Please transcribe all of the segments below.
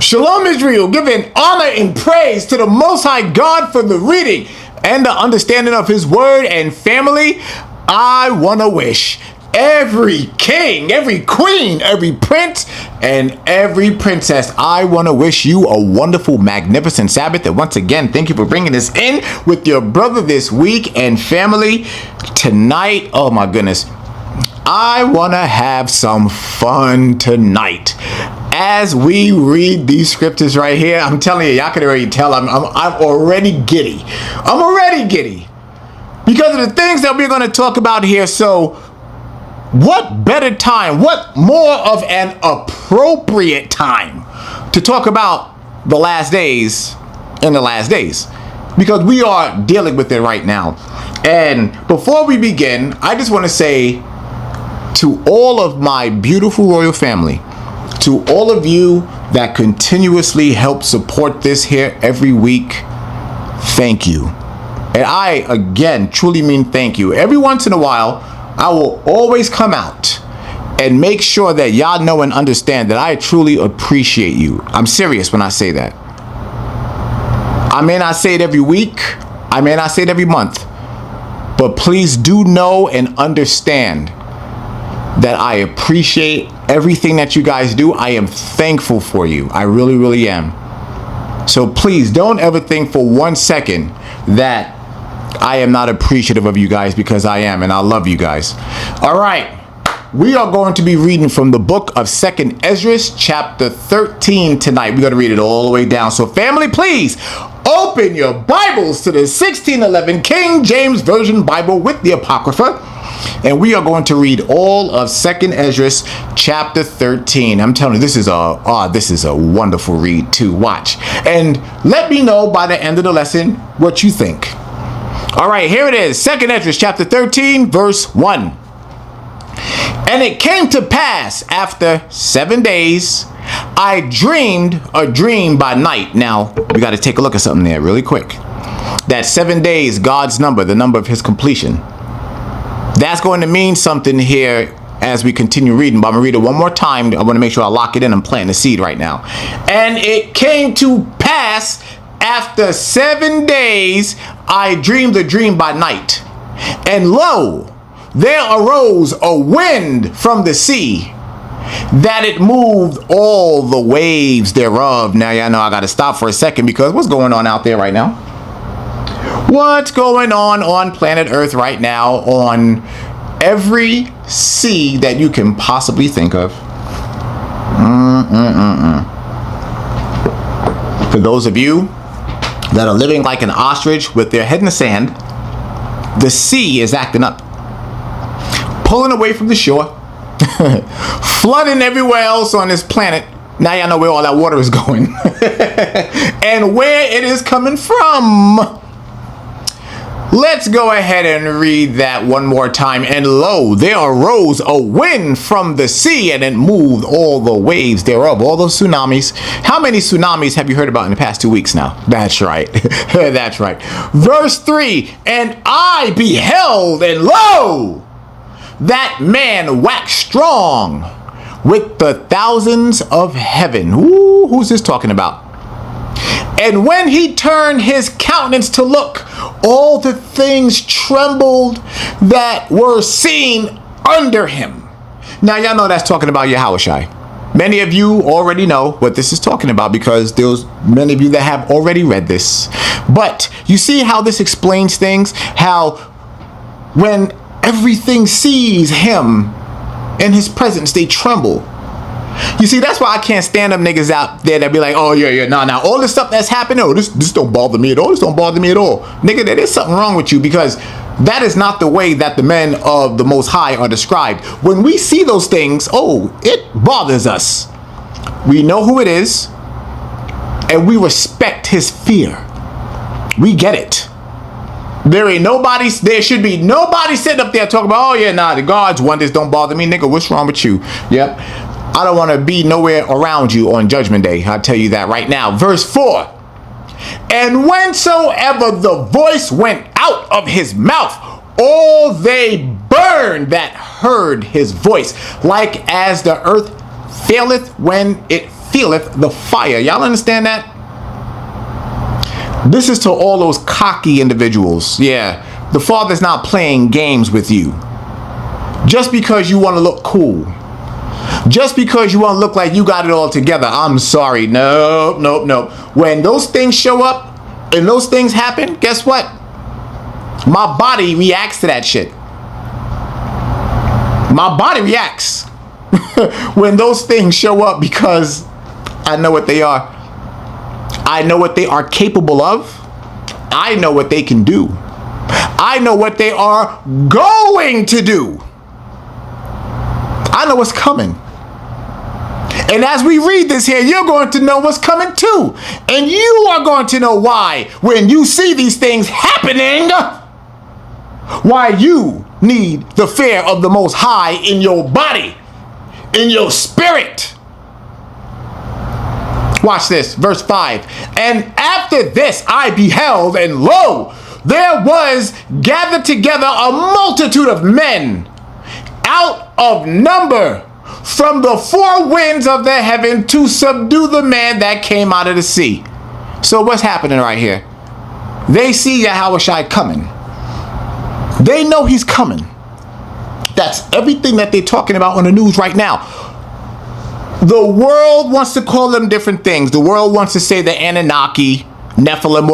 Shalom Israel, giving honor and praise to the Most High God for the reading and the understanding of His Word. And family, I want to wish every king, every queen, every prince, and every princess, I want to wish you a wonderful, magnificent Sabbath. And once again, thank you for bringing us in with your brother this week. And family, tonight, oh my goodness, I want to have some fun tonight. As we read these scriptures right here, I'm telling you, y'all can already tell I'm already giddy. I'm already giddy because of the things that we're going to talk about here. So what better time, what more of an appropriate time to talk about the last days and the last days, because we are dealing with it right now. And before we begin, I just want to say to all of my beautiful royal family, to all of you that continuously help support this here every week, thank you. And I, again, truly mean thank you. Every once in a while, I will always come out and make sure that y'all know and understand that I truly appreciate you. I'm serious when I say that. I may not say it every week. I may not say it every month. But please do know and understand that I appreciate everything that you guys do. I am thankful for you. I really, really am. So please don't ever think for 1 second that I am not appreciative of you guys, because I am, and I love you guys. All right. We are going to be reading from the book of 2nd Esdras, chapter 13 tonight. We're going to read it all the way down. So family, please open your Bibles to the 1611 King James Version Bible with the Apocrypha. And we are going to read all of 2nd Esdras chapter 13. I'm telling you, this is a wonderful read to watch. And let me know by the end of the lesson what you think. All right, here it is. 2nd Esdras chapter 13, verse 1. And it came to pass after 7 days, I dreamed a dream by night. Now, we got to take a look at something there really quick. That 7 days, God's number, the number of His completion. That's going to mean something here as we continue reading, but I'm going to read it one more time. I want to make sure I lock it in. I'm planting the seed right now. And it came to pass after 7 days, I dreamed a dream by night. And lo, there arose a wind from the sea, that it moved all the waves thereof. Now, y'all know I got to stop for a second, because what's going on out there right now? What's going on planet Earth right now, on every sea that you can possibly think of? For those of you that are living like an ostrich with their head in the sand, the sea is acting up, pulling away from the shore, flooding everywhere else on this planet. Now y'all know where all that water is going and where it is coming from. Let's go ahead and read that one more time. And lo, there arose a wind from the sea, and it moved all the waves thereof. All those tsunamis. How many tsunamis have you heard about in the past 2 weeks now? That's right. That's right. Verse 3. And I beheld, and lo, that man waxed strong with the thousands of heaven. Ooh, who's this talking about? And when he turned his countenance to look, all the things trembled that were seen under him. Now, y'all know that's talking about Yahushua. Many of you already know what this is talking about, because there's many of you that have already read this. But you see how this explains things? How when everything sees him in his presence, they tremble. You see, that's why I can't stand them niggas out there that be like, oh, yeah, nah, all this stuff that's happening, oh, this don't bother me at all. This don't bother me at all. Nigga, there is something wrong with you, because that is not the way that the men of the Most High are described. When we see those things, oh, it bothers us. We know who it is, and we respect his fear. We get it. There should be nobody sitting up there talking about, oh, yeah, nah, the God's wonders don't bother me. Nigga, what's wrong with you? Yep. I don't want to be nowhere around you on Judgment Day. I'll tell you that right now. Verse 4. And whensoever the voice went out of his mouth, all they burned that heard his voice, like as the earth faileth when it feeleth the fire. Y'all understand that? This is to all those cocky individuals. Yeah, the Father's not playing games with you. Just because you want to look cool. Just because you want to look like you got it all together. I'm sorry. No, no, no. When those things show up and those things happen, guess what? My body reacts to that shit. My body reacts when those things show up because I know what they are. I know what they are capable of. I know what they can do. I know what they are going to do. I know what's coming. And as we read this here, you're going to know what's coming too. And you are going to know why when you see these things happening, why you need the fear of the Most High in your body, in your spirit. Watch this, verse 5. And after this I beheld, and lo, there was gathered together a multitude of men out of number from the four winds of the heaven to subdue the man that came out of the sea. So what's happening right here? They see Yahushua coming. They know he's coming. That's everything that they're talking about on the news right now. The world wants to call them different things. The world wants to say the Anunnaki, Nephilim,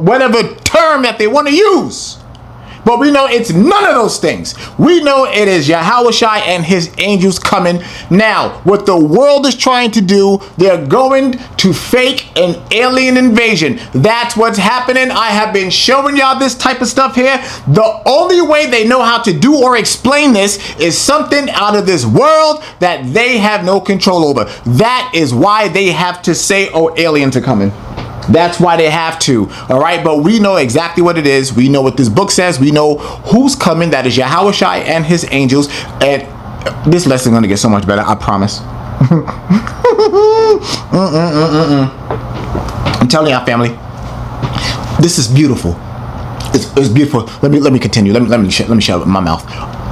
whatever term that they want to use. But we know it's none of those things. We know it is Yahushua and his angels coming. Now, what the world is trying to do, they're going to fake an alien invasion. That's what's happening. I have been showing y'all this type of stuff here. The only way they know how to do or explain this is something out of this world that they have no control over. That is why they have to say, oh, aliens are coming. That's why they have to. All right. But we know exactly what it is. We know what this book says. We know who's coming. That is Yahushua and his angels. And this lesson is going to get so much better. I promise. I'm telling y'all, family. This is beautiful. It's beautiful. Let me continue. Let me shut my mouth.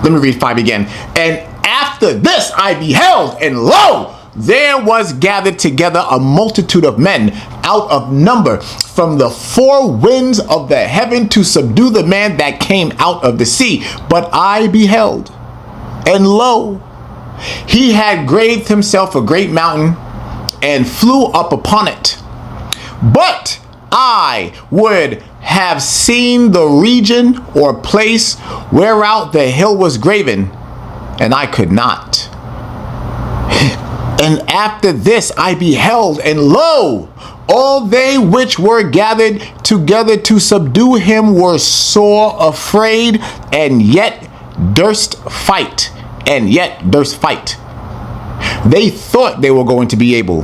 Let me read 5 again. And after this I beheld, and lo, there was gathered together a multitude of men out of number from the four winds of the heaven to subdue the man that came out of the sea. But I beheld, and lo, he had graved himself a great mountain and flew up upon it. But I would have seen the region or place whereout the hill was graven, and I could not. And after this I beheld, and lo, all they which were gathered together to subdue him were sore afraid, and yet durst fight. They thought they were going to be able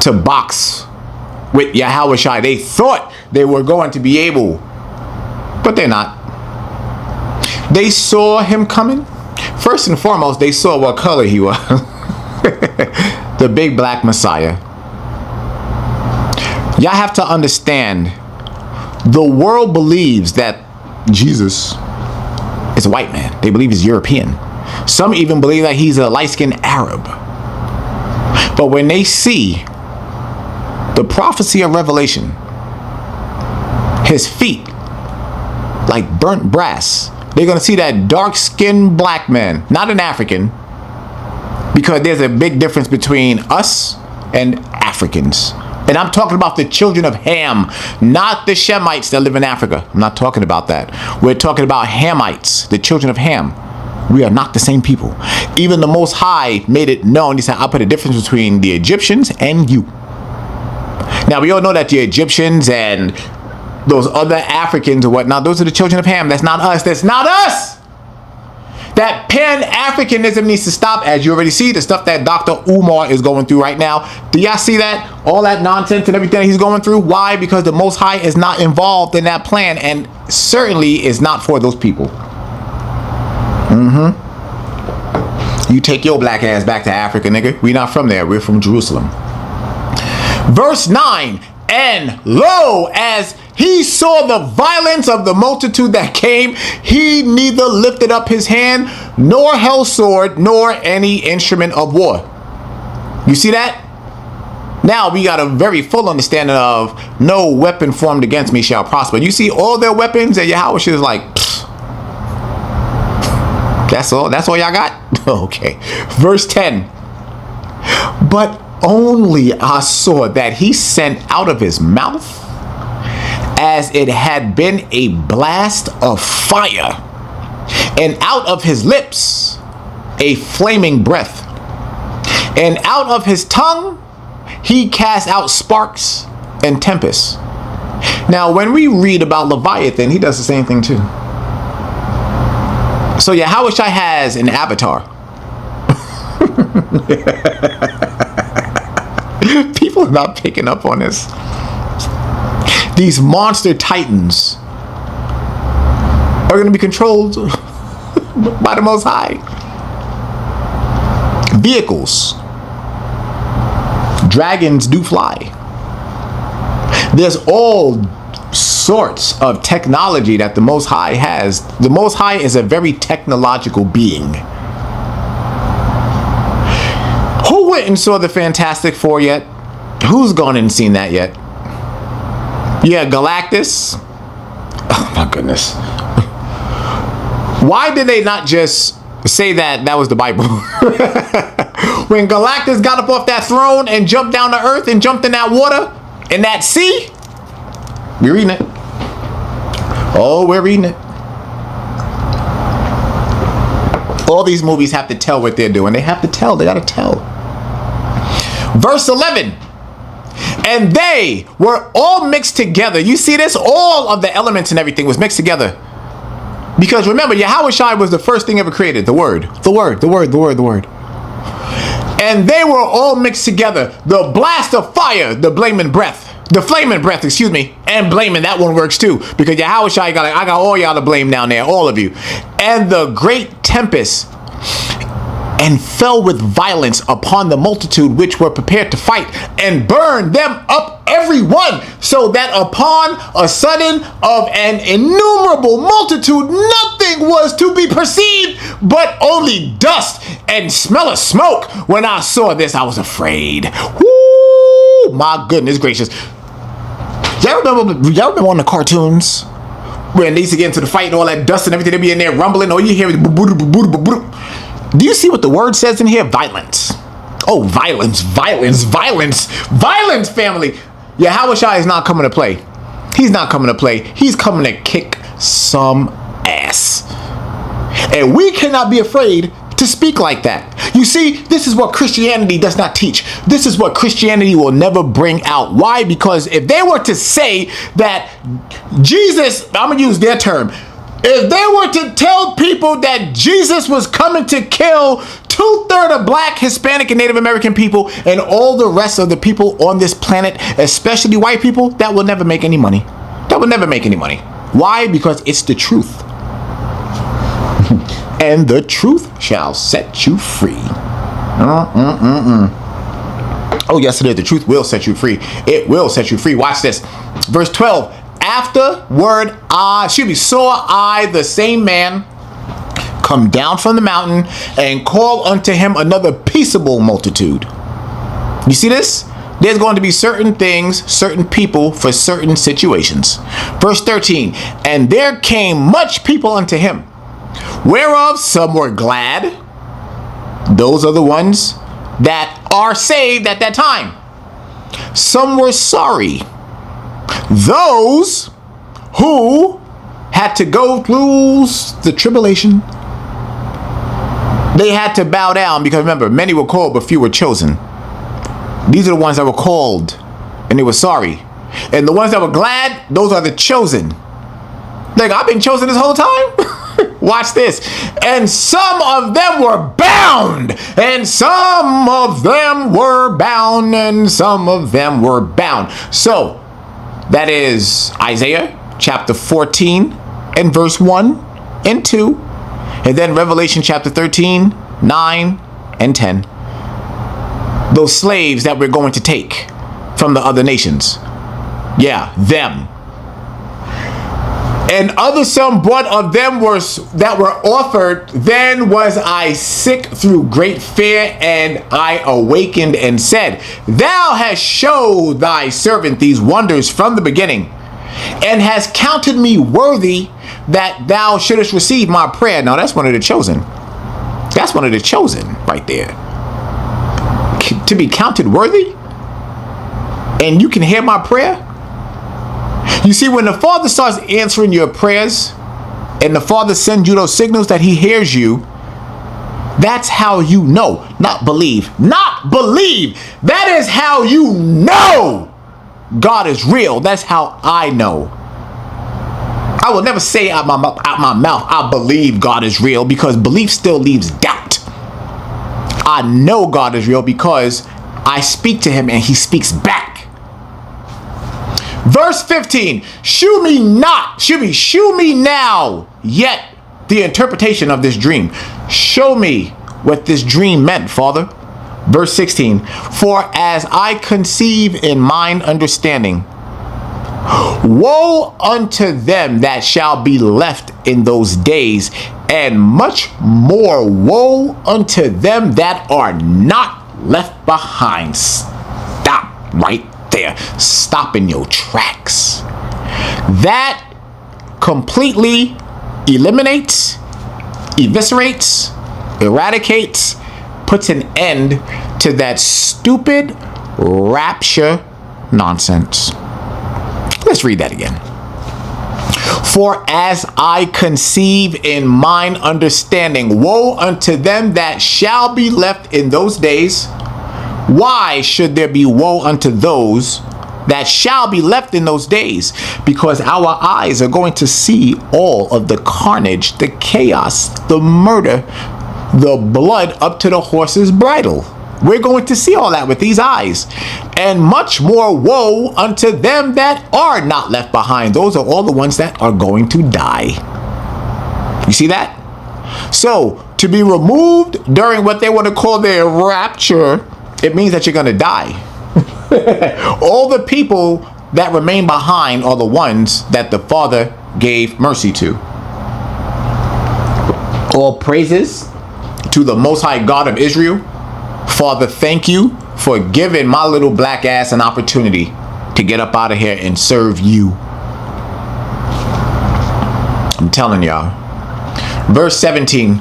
to box with Yahushua. They thought they were going to be able, but they're not. They saw him coming. First and foremost, they saw what color he was. The big black Messiah. Y'all have to understand, the world believes that Jesus is a white man. They believe he's European. Some even believe that he's a light-skinned Arab. But when they see the prophecy of Revelation, his feet like burnt brass, they're going to see that dark-skinned black man, not an African, because there's a big difference between us and Africans. And I'm talking about the children of Ham, not the Shemites that live in Africa. I'm not talking about that. We're talking about Hamites, the children of Ham. We are not the same people. Even the Most High made it known. He said, I'll put a difference between the Egyptians and you. Now, we all know that the Egyptians and those other Africans or whatnot, those are the children of Ham. That's not us. That's not us. That Pan-Africanism needs to stop, as you already see, the stuff that Dr. Umar is going through right now. Do y'all see that? All that nonsense and everything he's going through? Why? Because the Most High is not involved in that plan, and certainly is not for those people. You take your black ass back to Africa, nigga. We're not from there. We're from Jerusalem. Verse 9. And lo, as he saw the violence of the multitude that came, he neither lifted up his hand, nor held sword, nor any instrument of war. You see that? Now we got a very full understanding of no weapon formed against me shall prosper. You see all their weapons, and Yahweh is like, that's all y'all got? Okay. Verse 10. But only I saw that he sent out of his mouth as it had been a blast of fire, and out of his lips a flaming breath, and out of his tongue he cast out sparks and tempests. Now, when we read about Leviathan, he does the same thing too. So Yahweh Shai has an avatar. People are not picking up on this. These monster titans are going to be controlled by the Most High. Vehicles. Dragons do fly. There's all sorts of technology that the Most High has. The Most High is a very technological being. Who went and saw the Fantastic Four yet? Who's gone and seen that yet? Yeah, Galactus. Oh my goodness. Why did they not just say that was the Bible? When Galactus got up off that throne and jumped down to earth and jumped in that water, in that sea, we're reading it. Oh, we're reading it. All these movies have to tell what they're doing. They have to tell. They got to tell. Verse 11. And they were all mixed together. You see this? All of the elements and everything was mixed together. Because remember, Yahweh Shai was the first thing ever created. The Word. The Word. The Word. The Word. The Word. And they were all mixed together. The blast of fire, the flaming breath, excuse me, and blaming, that one works too. Because Yahweh Shai I got all y'all to blame down there, all of you. And the great tempest, and fell with violence upon the multitude which were prepared to fight, and burned them up every one, so that upon a sudden of an innumerable multitude nothing was to be perceived, but only dust and smell of smoke. When I saw this, I was afraid. Woo! My goodness gracious. Y'all remember on the cartoons when they used to get into the fight and all that dust and everything, they be in there rumbling, all you hear is do you see what the word says in here? Violence. Oh, violence, violence, violence, violence, family. Yahweh Shai is not coming to play. He's not coming to play. He's coming to kick some ass. And we cannot be afraid to speak like that. You see, this is what Christianity does not teach. This is what Christianity will never bring out. Why? Because if they were to say that Jesus, I'm going to use their term, if they were to tell people that Jesus was coming to kill 2/3 of Black, Hispanic, and Native American people and all the rest of the people on this planet, especially white people, that will never make any money. That will never make any money. Why? Because it's the truth. And the truth shall set you free. Oh, yes, it is. The truth will set you free. It will set you free. Watch this. Verse 12. Afterward, saw I the same man come down from the mountain and call unto him another peaceable multitude. You see this? There's going to be certain things, certain people for certain situations. Verse 13. And there came much people unto him, whereof some were glad. Those are the ones that are saved at that time. Some were sorry. Those who had to go through the tribulation, they had to bow down, because remember, many were called but few were chosen. These are the ones that were called and they were sorry. And the ones that were glad, those are the chosen. Like, I've been chosen this whole time. Watch this. And some of them were bound, and some of them were bound, and some of them were bound. So that is Isaiah chapter 14 and verse 1 and 2. And then Revelation chapter 13, 9 and 10. Those slaves that we're going to take from the other nations. Yeah, them. And other some brought of them that were offered. Then was I sick through great fear, and I awakened and said, Thou hast showed thy servant these wonders from the beginning, and hast counted me worthy that thou shouldest receive my prayer. Now that's one of the chosen. That's one of the chosen right there. To be counted worthy, and you can hear my prayer. You see, when the Father starts answering your prayers, and the Father sends you those signals that he hears you, that's how you know, not believe. That is how you know God is real. That's how I know. I will never say out my mouth, I believe God is real, because belief still leaves doubt. I know God is real because I speak to him and he speaks back. Verse 15, shew me now yet the interpretation of this dream. Show me what this dream meant, Father. Verse 16, for as I conceive in mine understanding, woe unto them that shall be left in those days, and much more woe unto them that are not left behind. Stop right there. Stop in your tracks. That completely eliminates, eviscerates, eradicates, puts an end to that stupid rapture nonsense. Let's read that again. For as I conceive in mine understanding, woe unto them that shall be left in those days. Why should there be woe unto those that shall be left in those days? Because our eyes are going to see all of the carnage, the chaos, the murder, the blood up to the horse's bridle. We're going to see all that with these eyes. And much more woe unto them that are not left behind. Those are all the ones that are going to die. You see that? So, to be removed during what they want to call their rapture, it means that you're going to die. All the people that remain behind are the ones that the Father gave mercy to. All praises to the Most High God of Israel. Father, thank you for giving my little black ass an opportunity to get up out of here and serve you. I'm telling y'all. Verse 17,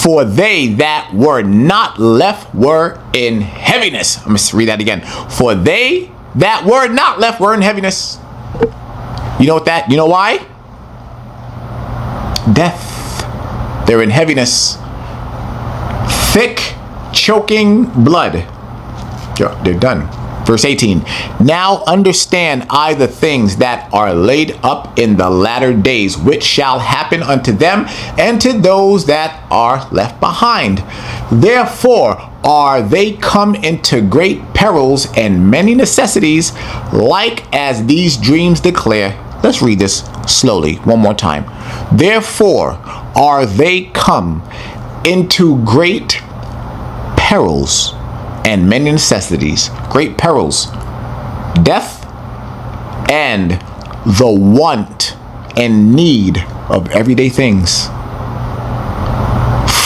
for they that were not left were in heaviness. I'm going to read that again. For they that were not left were in heaviness. You know why? Death. They're in heaviness. Thick, choking blood. They're done. Verse 18, now understand I the things that are laid up in the latter days, which shall happen unto them and to those that are left behind. Therefore are they come into great perils and many necessities, like as these dreams declare. Let's read this slowly one more time. Therefore are they come into great perils and many necessities. Great perils, death, and the want and need of everyday things.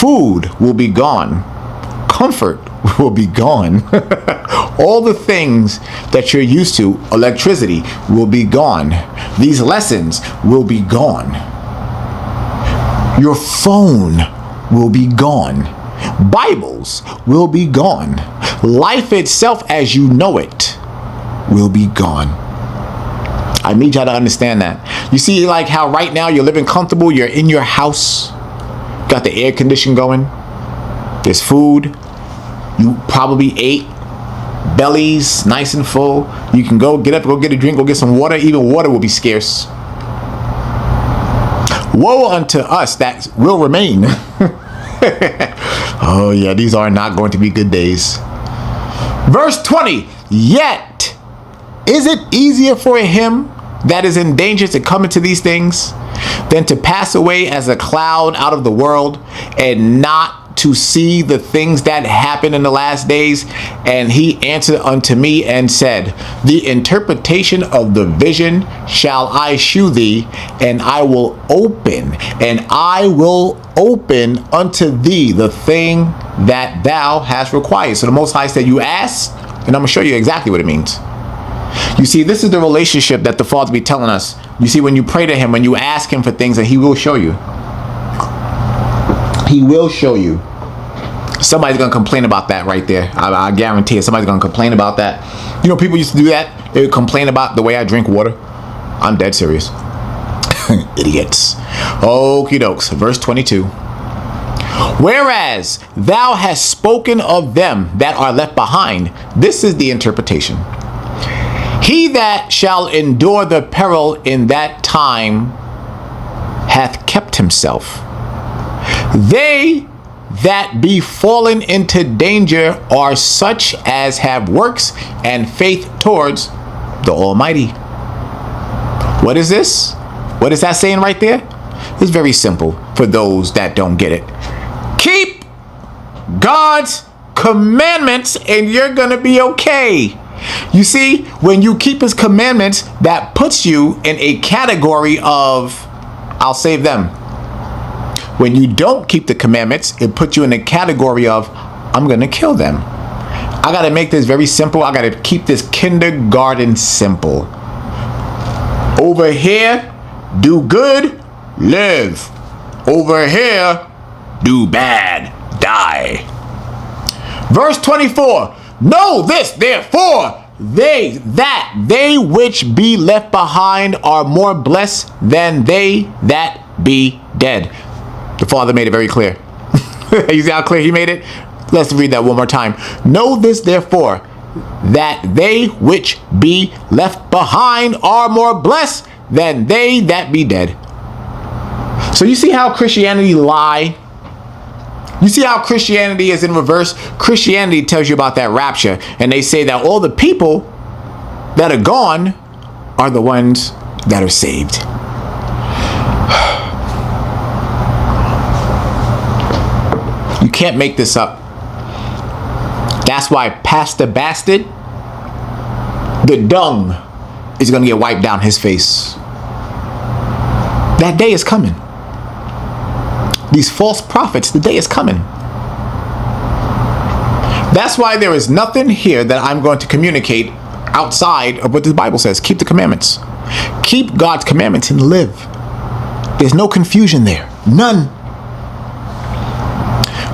Food will be gone. Comfort will be gone. All the things that you're used to, electricity, will be gone. These lessons will be gone. Your phone will be gone. Bibles will be gone. Life itself as you know it will be gone. I need y'all to understand that. You see, like how right now you're living comfortable, you're in your house, got the air conditioning going, there's food, you probably ate, bellies nice and full. You can go get up, go get a drink, go get some water. Even water will be scarce. Woe unto us that will remain. Oh yeah, these are not going to be good days. Verse 20, yet is it easier for him that is in danger to come into these things than to pass away as a cloud out of the world and not to see the things that happen in the last days? And he answered unto me and said, the interpretation of the vision shall I shew thee, and I will open unto thee the thing that thou hast required. So the Most High said, you ask, and I'm going to show you exactly what it means. You see, this is the relationship that the Father be telling us. You see, when you pray to him, when you ask him for things, that he will show you. He will show you. Somebody's going to complain about that right there. I guarantee it. Somebody's going to complain about that. You know, people used to do that. They would complain about the way I drink water. I'm dead serious. Idiots. Okie dokes. Verse 22. Whereas thou hast spoken of them that are left behind, this is the interpretation. He that shall endure the peril in that time hath kept himself. They that be fallen into danger are such as have works and faith towards the Almighty. What is this? What is that saying right there? It's very simple for those that don't get it. Keep God's commandments and you're going to be okay. You see, when you keep his commandments, that puts you in a category of, I'll save them. When you don't keep the commandments, it puts you in a category of, I'm going to kill them. I got to make this very simple. I got to keep this kindergarten simple. Over here, do good, live. Over here, do bad, die. Verse 24. Know this, therefore, they which be left behind are more blessed than they that be dead. The Father made it very clear. You see how clear he made it? Let's read that one more time. Know this, therefore, that they which be left behind are more blessed than they that be dead. So you see how Christianity lie? You see how Christianity is in reverse? Christianity tells you about that rapture, and they say that all the people that are gone are the ones that are saved. You can't make this up. That's why Pastor Bastard, the dung, is going to get wiped down his face. That day is coming. These false prophets, the day is coming. That's why there is nothing here that I'm going to communicate outside of what the Bible says. Keep the commandments. Keep God's commandments and live. There's no confusion there. None.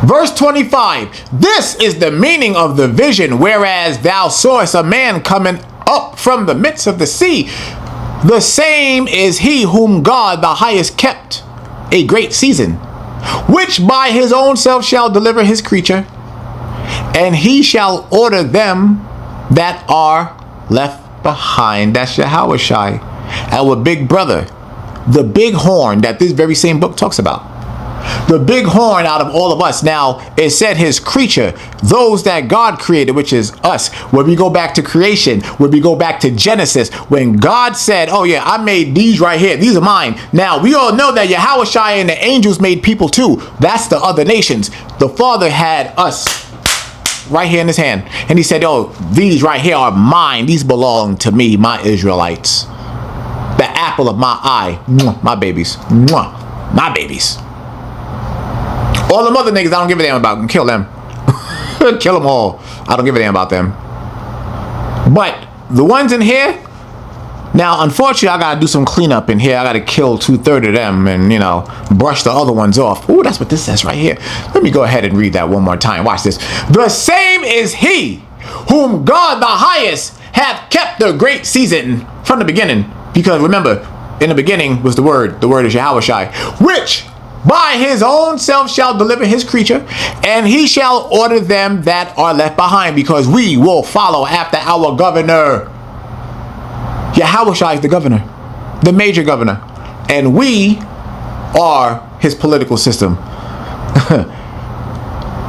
Verse 25. This is the meaning of the vision, whereas thou sawest a man coming up from the midst of the sea. The same is he whom God the highest kept a great season, which by his own self shall deliver his creature, and he shall order them that are left behind. That's Yahushai, our big brother, the big horn that this very same book talks about. The big horn out of all of us. Now, it said his creature, those that God created, which is us. When we go back to creation, when we go back to Genesis, when God said, oh yeah, I made these right here. These are mine. Now, we all know that Yahushai and the angels made people too. That's the other nations. The Father had us right here in his hand. And he said, oh, these right here are mine. These belong to me, my Israelites. The apple of my eye. My babies. My babies. All them other niggas I don't give a damn about. Kill them. Kill them all. I don't give a damn about them. But the ones in here, now unfortunately I gotta do some cleanup in here. I gotta kill 2/3 of them and, you know, brush the other ones off. Ooh, that's what this says right here. Let me go ahead and read that one more time. Watch this. The same is he whom God the highest hath kept the great season from the beginning. Because remember, in the beginning was the word. The word is Yahushai, which by his own self shall deliver his creature, and he shall order them that are left behind, because we will follow after our governor. Yahushua is the governor, the major governor, and we are his political system.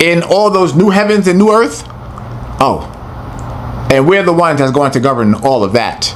In all those new heavens and new earth, oh, and we're the ones that's going to govern all of that.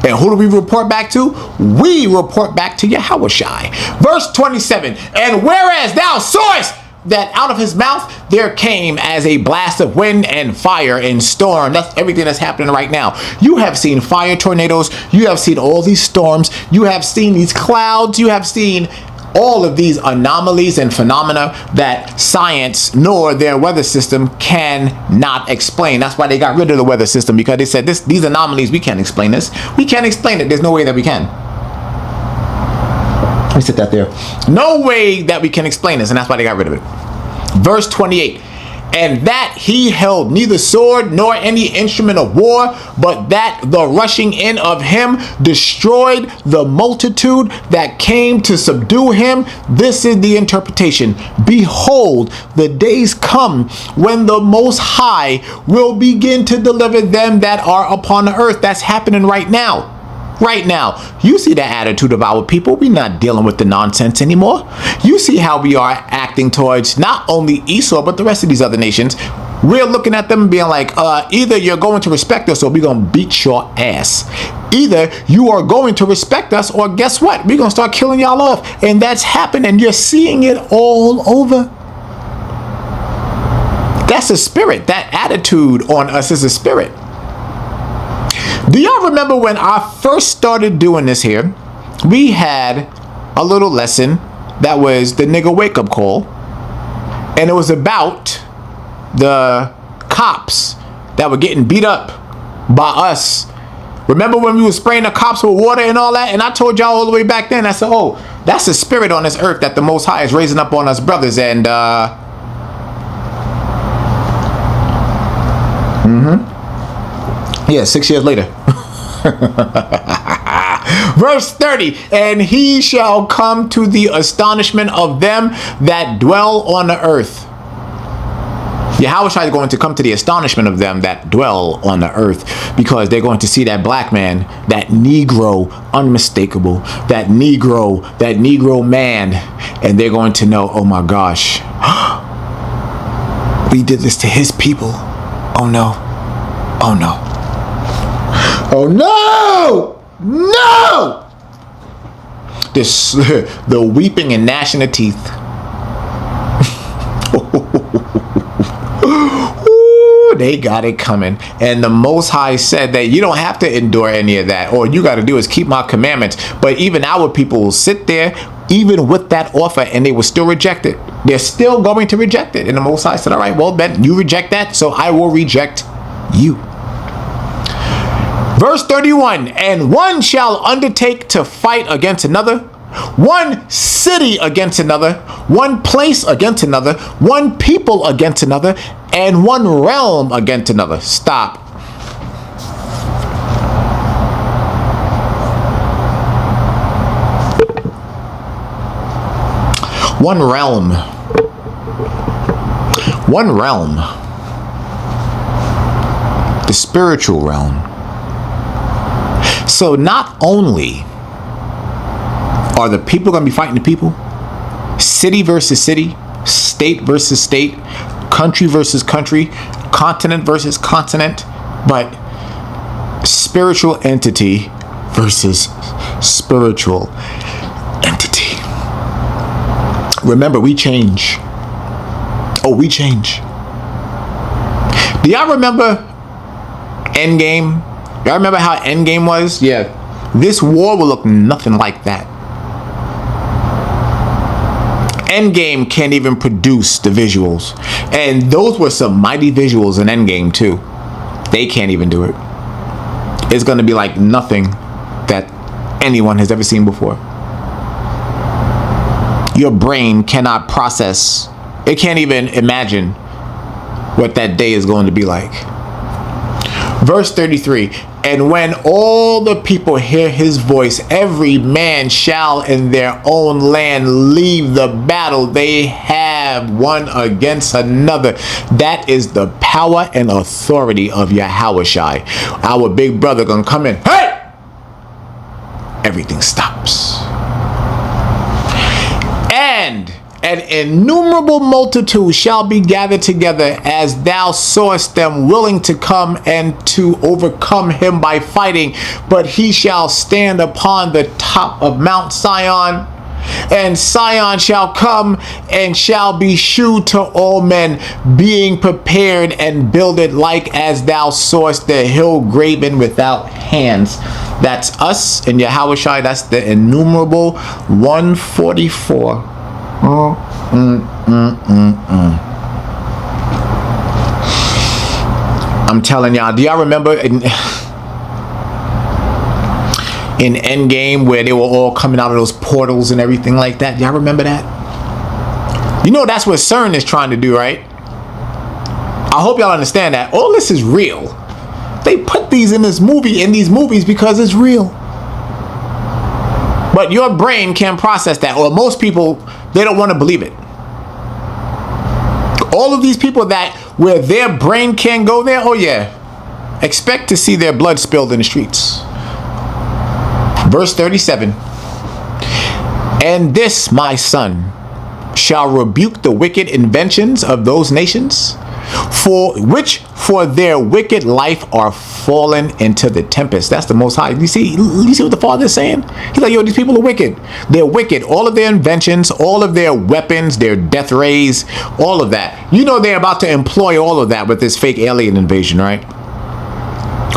And who do we report back to? We report back to Yahushai. Verse 27. And whereas thou sawest that out of his mouth there came as a blast of wind and fire and storm. That's everything that's happening right now. You have seen fire tornadoes. You have seen all these storms. You have seen these clouds. You have seen all of these anomalies and phenomena that science nor their weather system cannot explain. That's why they got rid of the weather system, because they said these anomalies, we can't explain this. We can't explain it. There's no way that we can. Let me sit that there. No way that we can explain this, and that's why they got rid of it. Verse 28. And that he held neither sword nor any instrument of war, but that the rushing in of him destroyed the multitude that came to subdue him. This is the interpretation. Behold, the days come when the Most High will begin to deliver them that are upon the earth. That's happening right now. Right now, you see the attitude of our people. We're not dealing with the nonsense anymore. You see how we are acting towards not only Esau, but the rest of these other nations. We're looking at them and being like, either you're going to respect us or we're going to beat your ass. Either you are going to respect us or guess what? We're going to start killing y'all off. And that's happening. You're seeing it all over. That's a spirit. That attitude on us is a spirit. Do y'all remember when I first started doing this here? We had a little lesson that was the nigga wake up call. And it was about the cops that were getting beat up by us. Remember when we were spraying the cops with water and all that? And I told y'all all the way back then, I said, oh, that's a spirit on this earth that the Most High is raising up on us brothers. And, yeah, 6 years later. Verse 30, and he shall come to the astonishment of them that dwell on the earth. Yahushua is going to come to the astonishment of them that dwell on the earth, because they're going to see that black man, that Negro, unmistakable, that Negro man, and they're going to know, oh my gosh, we did this to his people. Oh no. Oh no. Oh no! No! This, the weeping and gnashing of teeth. Ooh, they got it coming. And the Most High said that you don't have to endure any of that. All you got to do is keep my commandments. But even our people will sit there, even with that offer, and they will still reject it. They're still going to reject it. And the Most High said, all right, well, Ben, you reject that, so I will reject you. Verse 31, and one shall undertake to fight against another, one city against another, one place against another, one people against another, and one realm against another. Stop. One realm. One realm. The spiritual realm. So not only are the people going to be fighting the people, city versus city, state versus state, country versus country, continent versus continent, but spiritual entity versus spiritual entity. Remember, we change. Oh, we change. Do y'all remember Endgame? Y'all remember how Endgame was? Yeah. This war will look nothing like that. Endgame can't even produce the visuals. And those were some mighty visuals in Endgame too. They can't even do it. It's going to be like nothing that anyone has ever seen before. Your brain cannot process. It can't even imagine what that day is going to be like. Verse 33, and when all the people hear his voice, every man shall in their own land leave the battle they have one against another. That is the power and authority of Yahushua. Our big brother gonna come in. Hey! Everything stops. And an innumerable multitude shall be gathered together, as thou sawest them willing to come and to overcome him by fighting. But he shall stand upon the top of Mount Zion, And Sion shall come and shall be shewed to all men, being prepared and builded like as thou sawest the hill graven without hands. That's us and Yahushua. That's the innumerable 144. I'm telling y'all, do y'all remember in Endgame where they were all coming out of those portals and everything like that? Y'all remember that? You know that's what CERN is trying to do, right? I hope y'all understand that. All this is real. They put these in these movies because it's real. But your brain can't process that, or most people, they don't want to believe it. All of these people that where their brain can't go there, oh yeah, expect to see their blood spilled in the streets. Verse 37. And this, my son, shall rebuke the wicked inventions of those nations, for their wicked life are fallen into the tempest. That's the Most High. You see what the Father is saying? He's like, yo, these people are wicked. They're wicked. All of their inventions, all of their weapons, their death rays, all of that. You know they're about to employ all of that with this fake alien invasion, right?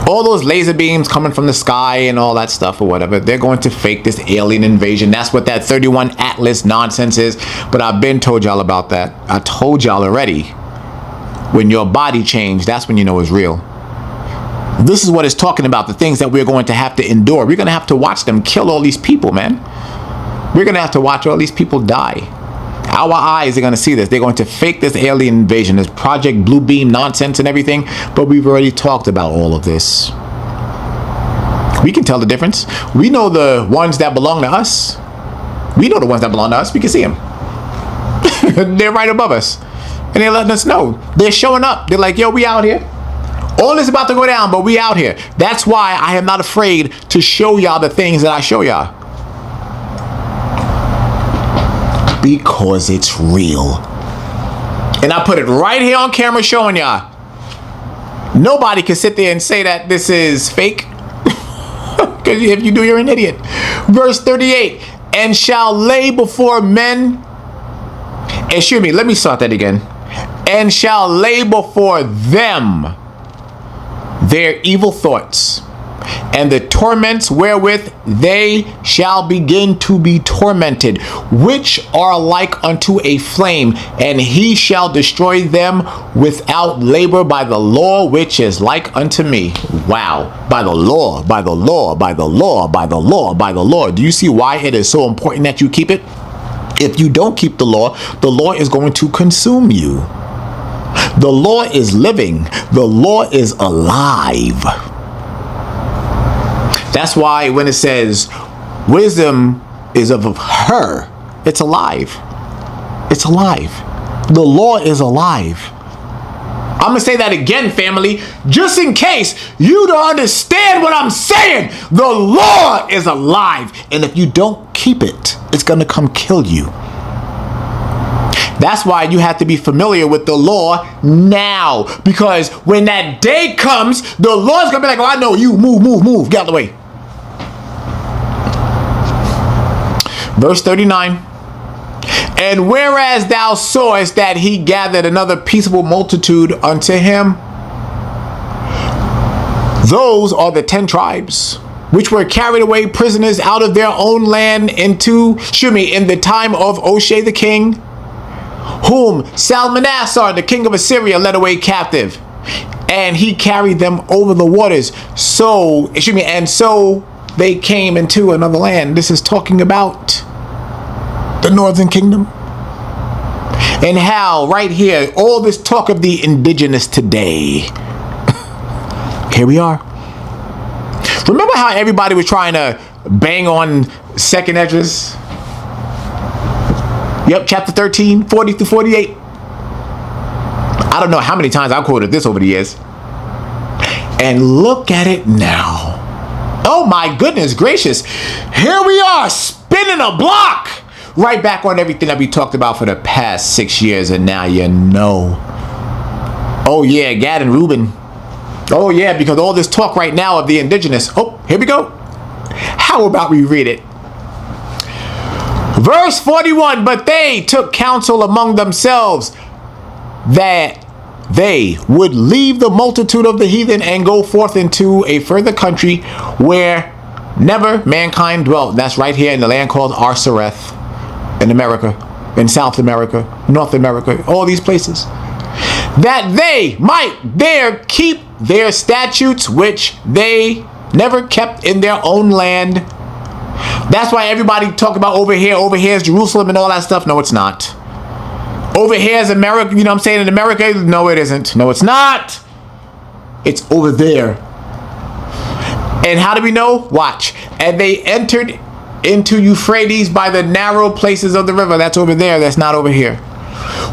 All those laser beams coming from the sky and all that stuff or whatever, they're going to fake this alien invasion. That's what that 31 Atlas nonsense is. But I've been told y'all about that. I told y'all already. When your body changed, that's when you know it's real. This is what it's talking about, the things that we're going to have to endure. We're going to have to watch them kill all these people, man. We're going to have to watch all these people die. Our eyes are going to see this. They're going to fake this alien invasion, this Project Blue Beam nonsense and everything. But we've already talked about all of this. We can tell the difference. We know the ones that belong to us. We know the ones that belong to us. We can see them. They're right above us. And they're letting us know. They're showing up. They're like, yo, we out here. All this about to go down, but we out here. That's why I am not afraid to show y'all the things that I show y'all. Because it's real. And I put it right here on camera showing y'all. Nobody can sit there and say that this is fake. Because if you do, you're an idiot. Verse 38. And shall lay before men. Excuse me, let me start that again. And shall lay before them their evil thoughts, and the torments wherewith they shall begin to be tormented, which are like unto a flame, and he shall destroy them without labor by the law which is like unto me. Wow. By the law, by the law, by the law, by the law, by the law. Do you see why it is so important that you keep it? If you don't keep the law is going to consume you. The law is living. The law is alive. That's why when it says wisdom is of her, it's alive. It's alive. The law is alive. I'm going to say that again, family, just in case you don't understand what I'm saying. The law is alive. And if you don't keep it, it's going to come kill you. That's why you have to be familiar with the law now. Because when that day comes, the Lord's going to be like, oh, I know you. Move. Get out of the way. Verse 39. And whereas thou sawest that he gathered another peaceable multitude unto him, those are the 10 tribes, which were carried away prisoners out of their own land in the time of Oshé the king, whom Salmanassar, the king of Assyria, led away captive, and he carried them over the waters. So they came into another land. This is talking about the northern kingdom. And how right here, all this talk of the indigenous today. Here we are. Remember how everybody was trying to bang on second Esdras? Yep, chapter 13, 40 through 48. I don't know how many times I've quoted this over the years. And look at it now. Oh my goodness gracious. Here we are, spinning a block. Right back on everything that we talked about for the past 6 years. And now you know. Oh yeah, Gad and Reuben. Oh yeah, because all this talk right now of the indigenous. Oh, here we go. How about we read it? Verse 41, but they took counsel among themselves that they would leave the multitude of the heathen and go forth into a further country where never mankind dwelt. That's right here in the land called Arsareth, in America, in South America, North America, all these places, that they might there keep their statutes which they never kept in their own land. That's why everybody talk about over here is Jerusalem and all that stuff. No, it's not. Over here is America, you know what I'm saying, in America. No, it isn't. No, it's not. It's over there. And how do we know? Watch. And they entered into Euphrates by the narrow places of the river. That's over there. That's not over here.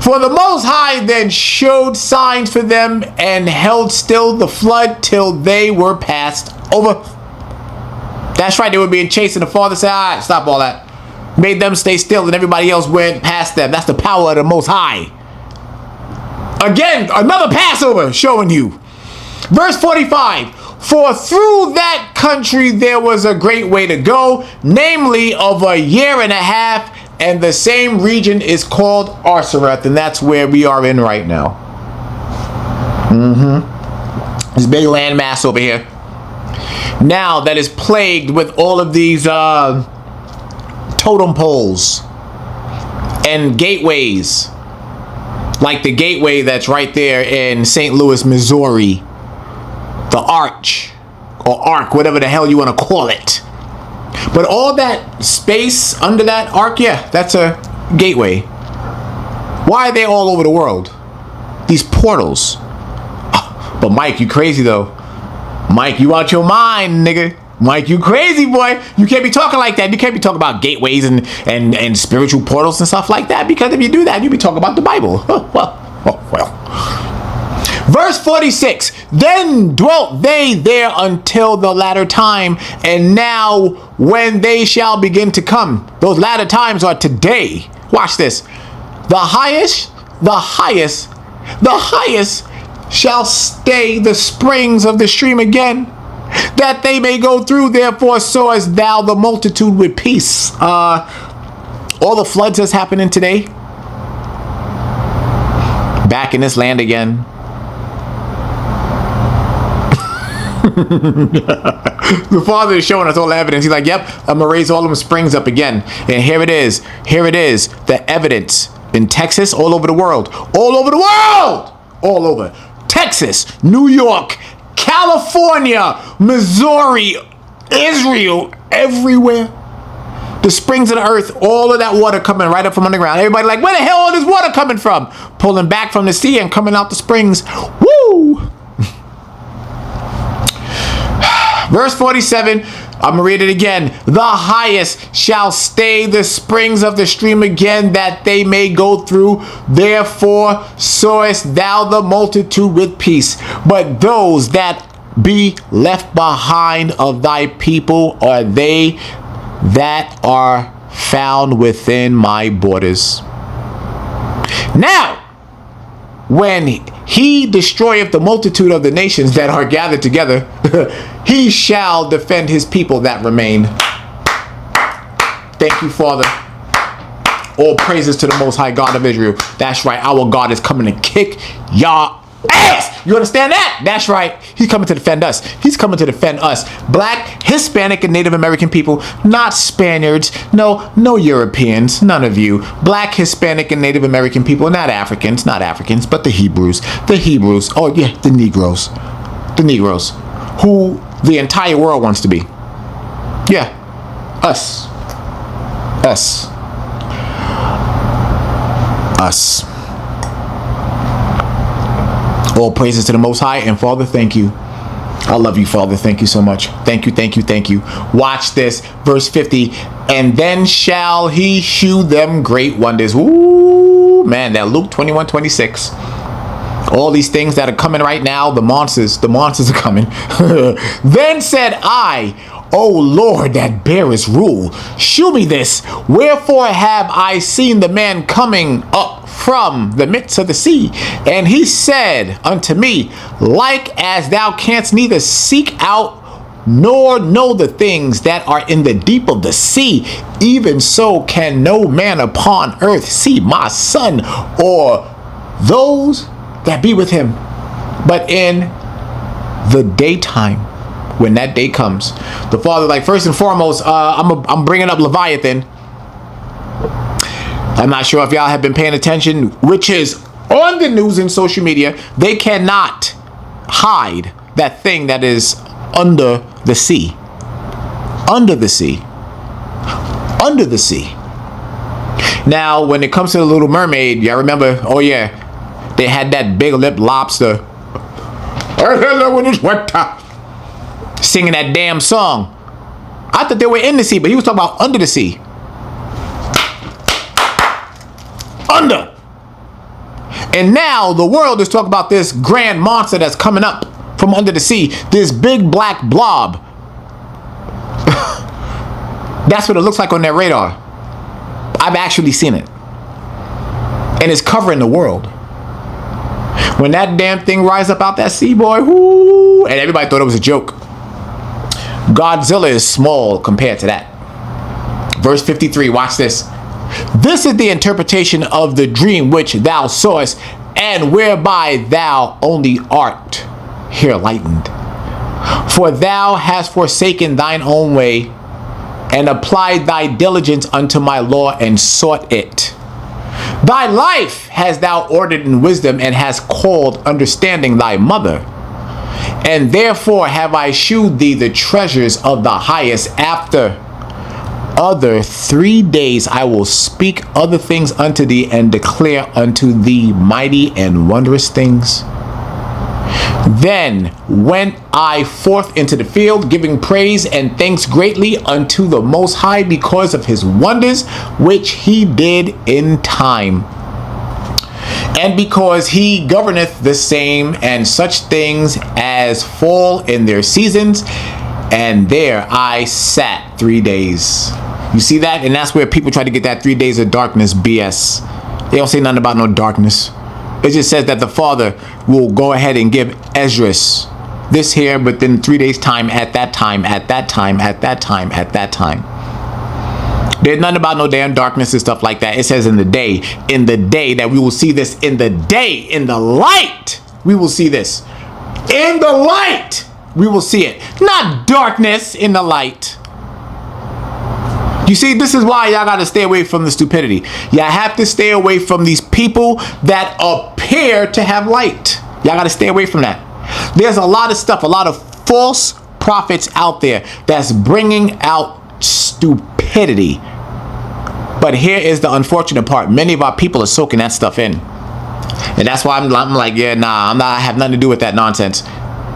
For the Most High then showed signs for them and held still the flood till they were passed over. That's right. They were being chased, and the Father said, all right, stop all that. Made them stay still, and everybody else went past them. That's the power of the Most High. Again, another Passover showing you. Verse 45. For through that country there was a great way to go, namely of a year and a half, and the same region is called Arsareth, and that's where we are in right now. This big landmass over here. Now that is plagued with all of these totem poles and gateways, like the gateway that's right there in St. Louis, Missouri, the arch or arc, whatever the hell you want to call it. But all that space under that arc, yeah, that's a gateway. Why are they all over the world? These portals. But Mike, you crazy though. Mike, you out your mind, nigga. Mike, you crazy, boy. You can't be talking like that. You can't be talking about gateways and spiritual portals and stuff like that, because if you do that, you'll be talking about the Bible. Well. Verse 46, then dwelt they there until the latter time, and now when they shall begin to come, those latter times are today. Watch this. The highest shall stay the springs of the stream again, that they may go through. Therefore sowest thou the multitude with peace. All the floods that's happening today, back in this land again. The Father is showing us all the evidence. He's like, yep, I'm gonna raise all them springs up again. And here it is, the evidence in Texas, all over the world, all over Texas, New York, California, Missouri, Israel, everywhere. The springs of the earth, all of that water coming right up from underground. Everybody like, where the hell all this water coming from? Pulling back from the sea and coming out the springs. Woo! Verse 47, I'm going to read it again. The highest shall stay the springs of the stream again, that they may go through. Therefore sowest thou the multitude with peace. But those that be left behind of thy people are they that are found within my borders. Now, when he destroyeth the multitude of the nations that are gathered together, he shall defend his people that remain. Thank you, Father. All praises to the Most High God of Israel. That's right. Our God is coming to kick y'all ass. You understand that? That's right. He's coming to defend us. He's coming to defend us. Black, Hispanic, and Native American people, not Spaniards. No Europeans. None of you. Black, Hispanic, and Native American people, not Africans, but the Hebrews. Oh yeah, the Negroes. Who the entire world wants to be. Yeah. Us. All praises to the Most High. And Father, thank you. I love you, Father. Thank you so much. Thank you. Watch this. Verse 50. And then shall he shew them great wonders. Ooh, man, that Luke 21:26. All these things that are coming right now, the monsters are coming. Then said I, O Lord, that bearest rule, shew me this. Wherefore have I seen the man coming up from the midst of the sea? And he said unto me, like as thou canst neither seek out nor know the things that are in the deep of the sea, even so can no man upon earth see my son or those that be with him. But in the daytime, when that day comes, the Father, like, first and foremost, I'm bringing up Leviathan. I'm not sure if y'all have been paying attention, which is on the news and social media. They cannot hide that thing that is under the sea. Under the sea. Under the sea. Now, when it comes to the Little Mermaid, y'all remember, oh yeah, they had that big lip lobster singing that damn song. I thought they were in the sea, but he was talking about under the sea. Under. And now the world is talking about this grand monster that's coming up from under the sea. This big black blob. That's what it looks like on their radar. I've actually seen it. And it's covering the world. When that damn thing rises up out that sea, boy, whoo, and everybody thought it was a joke. Godzilla is small compared to that. Verse 53, watch this. This is the interpretation of the dream which thou sawest, and whereby thou only art here lightened. For thou hast forsaken thine own way, and applied thy diligence unto my law, and sought it. Thy life hast thou ordered in wisdom, and hast called understanding thy mother. And therefore have I shewed thee the treasures of the highest. After other 3 days I will speak other things unto thee, and declare unto thee mighty and wondrous things. Then went I forth into the field, giving praise and thanks greatly unto the Most High, because of his wonders which he did in time, and because he governeth the same and such things as fall in their seasons. And there I sat 3 days. You see that? And that's where people try to get that 3 days of darkness BS. They don't say nothing about no darkness. It just says that the Father will go ahead and give Esdras this here, but then 3 days time, at that time, at that time, at that time, at that time. There's nothing about no damn darkness and stuff like that. It says in the day that we will see this. In the day, in the light, we will see this. In the light, we will see it. Not darkness, in the light. You see, this is why y'all got to stay away from the stupidity. Y'all have to stay away from these people that appear to have light. Y'all got to stay away from that. There's a lot of stuff, a lot of false prophets out there that's bringing out stupidity. But here is the unfortunate part. Many of our people are soaking that stuff in. And that's why I'm like, yeah, nah, I have nothing to do with that nonsense.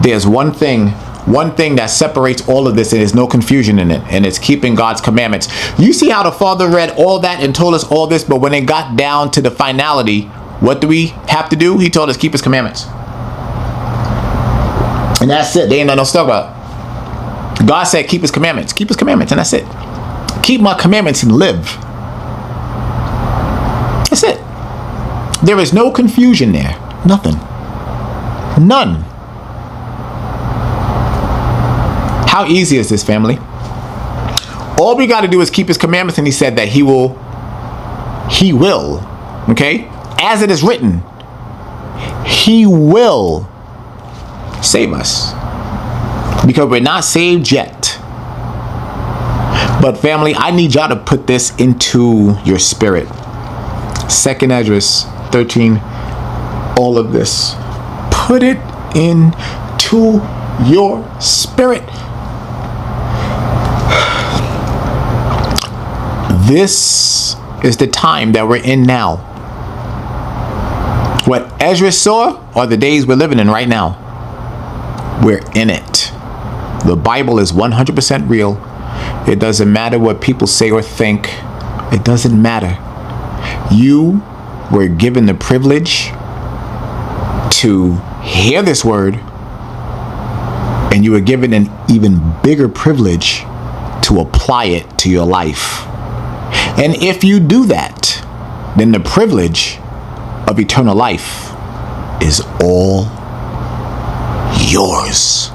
There's one thing that separates all of this, and there's no confusion in it, and it's keeping God's commandments. You see how the Father read all that and told us all this, but when it got down to the finality, what do we have to do? He told us keep his commandments. And that's it. They ain't nothing else to talk about. God said keep his commandments. Keep his commandments, and that's it. Keep my commandments and live. That's it. There is no confusion there. Nothing. None. How easy is this, family? All we got to do is keep his commandments, and he said that he will, okay? As it is written, he will save us. Because we're not saved yet. But family, I need y'all to put this into your spirit. 2nd Esdras 13, all of this. Put it into your spirit. This is the time that we're in now. What Ezra saw are the days we're living in right now. We're in it. The Bible is 100% real. It doesn't matter what people say or think. It doesn't matter. You were given the privilege to hear this word, and you were given an even bigger privilege to apply it to your life. And if you do that, then the privilege of eternal life is all yours.